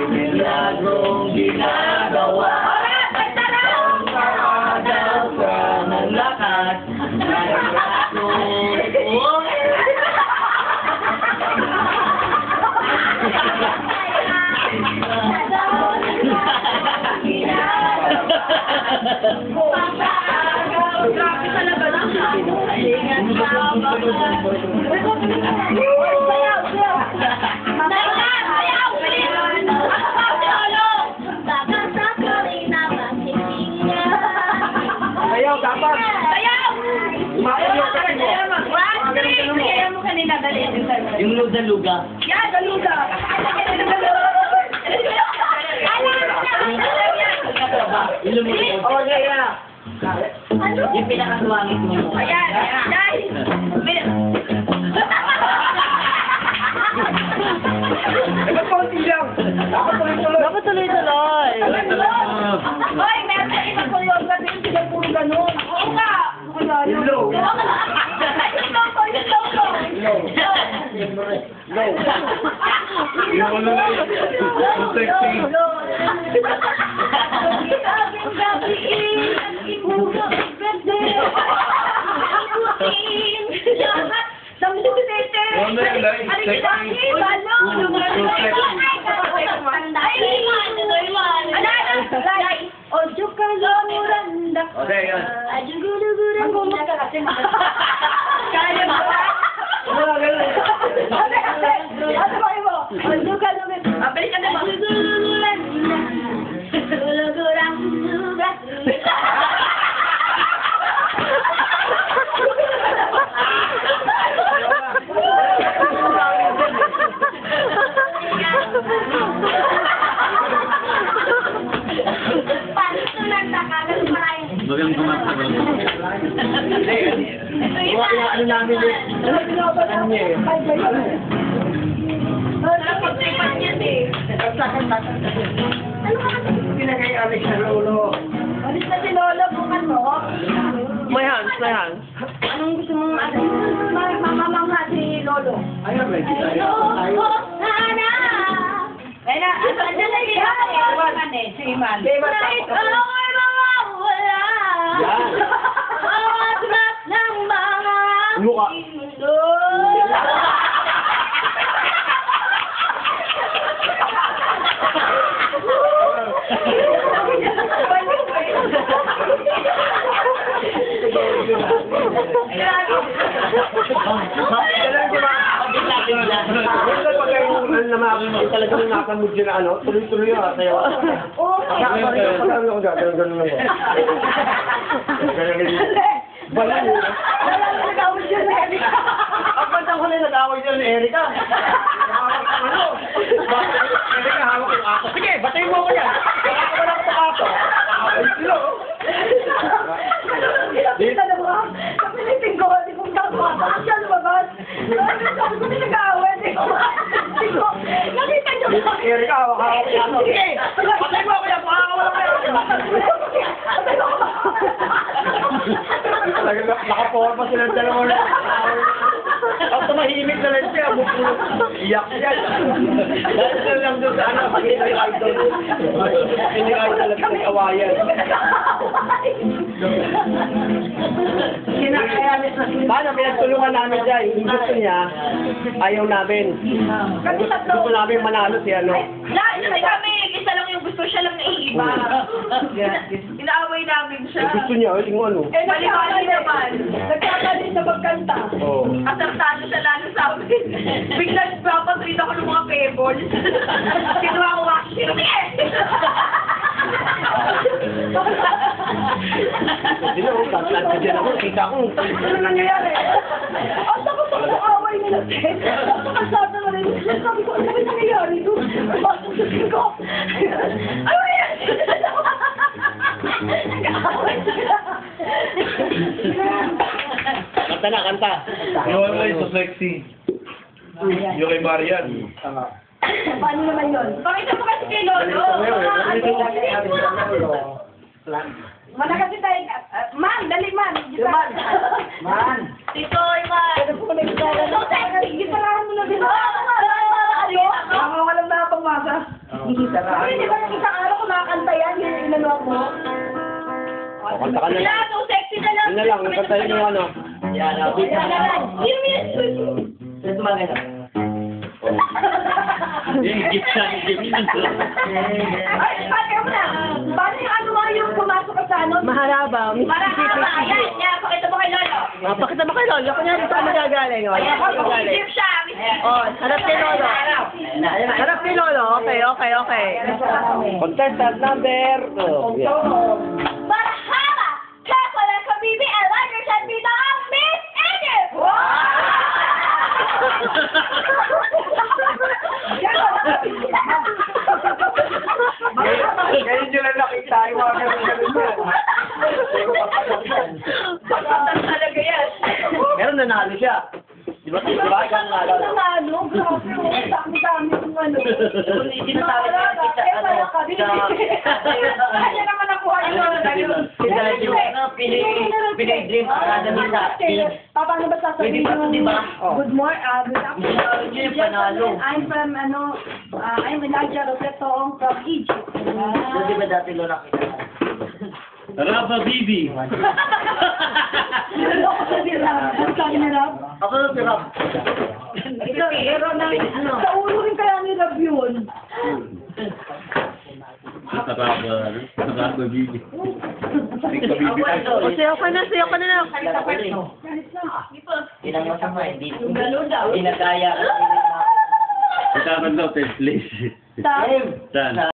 Milagong ginagawa ang paradaw sa ng lakas Grabe talaga lang. Ayaw, dapat! Ayaw! Ayaw mo kanina, dali. Yung luga-luga. Yan, daluga. Oh, yeah. Yung pinakatuwangit mo. Ayan, dahil. Dapat tuloy-tuloy. Hoy, meron na isang kulong kasi yung sila puro ganun. Oo nga. Yung low. Yung ano na yun. Yung sexy. Bagang kumasa ba? Ano namin yun? Ano niya eh? Pinagay-alis na lolo. Alis na si Lola, bukan mo. May hands, may hands. Anong gusto mong mamamangha si Lolo? Ayun, may kita yun. Kaya na, andyan na yung iwan eh, si Iman. Kahit ako'y mawawala, mawaglas ng mga Mukha. piso. Talagang nakamod yun na ano, tuloy-tuloy yun sayo. Oo. Ganun lang. Bala yun. Nagawin siya na Erika. Ang bantang ko na nag-away dyan ni Erika. Ano? Erika, hawak yung ato. Sige, batayin mo ko yan. Wala ko pa ato. Silo. Kita na ba? Kapilitin ko, hindi kong tama. Bakit siya lumabas? Sabi ko na nag-aaway. Nakita niyo ba? Erika, hawak yung ato. Sige, batayin mo ko yan. Pakakawala ko yan. Nakapower pa silang dalawa na. Ang tumahimik na lang siya. Iyak siya. Dahil sila lang doon sa ano, hindi idol. Hindi idol at nag-awayan. Paano, pinagtulungan namin dyan. Yung gusto niya, ayaw namin. Gusto namin manalo si ano. Lahat na kami, isa lang yung gusto, siya lang naiiba. Inaaway namin siya. Gusto niya, yung ano. Eh, mali naman. Nagkakalit sa pagkanta. Oo. Asartado siya lalo sa amin. Biglang papatreat ako ng mga pebbles. Kinuha ko wax. Sige! Sino, tatlan ka dyan ako. Kita ko. Ano nangyayari? Ang takot ako sa away nila, Ted. Nakasada na rin. Sabi ko, ano ba nangyayari doon? Sabi ko, ano yan? Nag-aaway sila. Kanta na, kanta. Yung ano yung so sexy. Yung kay Marian. Paano naman yun? Pakita mo kasi kay Lolo. Mana kasi tayo, man, dali man. Man. Tito, man. ko na isara. So sexy! Gisarahan mo na din. Walang na pangmasa. Ay, di ba ng isang araw ko nakakanta yan? Yun yung inano mo. Kanta ka na lang. So sexy na lang. Yun na lang, kantahin mo yung ano. Yan na. Ito mga ganun. Yung gitsa ni Jimmy nito. Ay, pakita mo na. Paano yung ano mo yung pumasok ka sa ano? Maharaba. Marahaba. Yan. Pakita mo kay Lolo. Pakita mo kay Lolo. Kunyari saan magagaling. O, Ayan, saan magaling. mag-isip siya. Oh, harap kay Lolo. Harap kay Lolo. Okay. Contestant number 2. Yeah. Marahaba! Kaya pala ka, Bibi, I like your son, Bida, Miss Edith! Ngayon nyo lang nakita yung mga ganun-ganun yan. Talaga yan. Meron nanalo siya. Di ba? Ikaw nanalo. Ano? Grabe mo. Dami-dami yung ano. Sinasabi ko kita, ano, Kaya naman nakuha yung mga ganun. Pinay-dream academy sa Paano ba sasabihin Pwede ba, di ba? Good morning, good afternoon. Yun yung panalo. I'm from, I'm Elijah Rosetong from Egypt. Di ba dati lo nakita? Rafa Bibi. Ano ko sa Rab? Ang sabi ni Rab? Ako na si Rob. Ito, hero na, sa ulo rin kaya ni Rab yun. Rafa Bibi. O, sayo ka na lang. Pinangasan mo, hindi ginagaya. Itaman daw, test please. Sa Saan?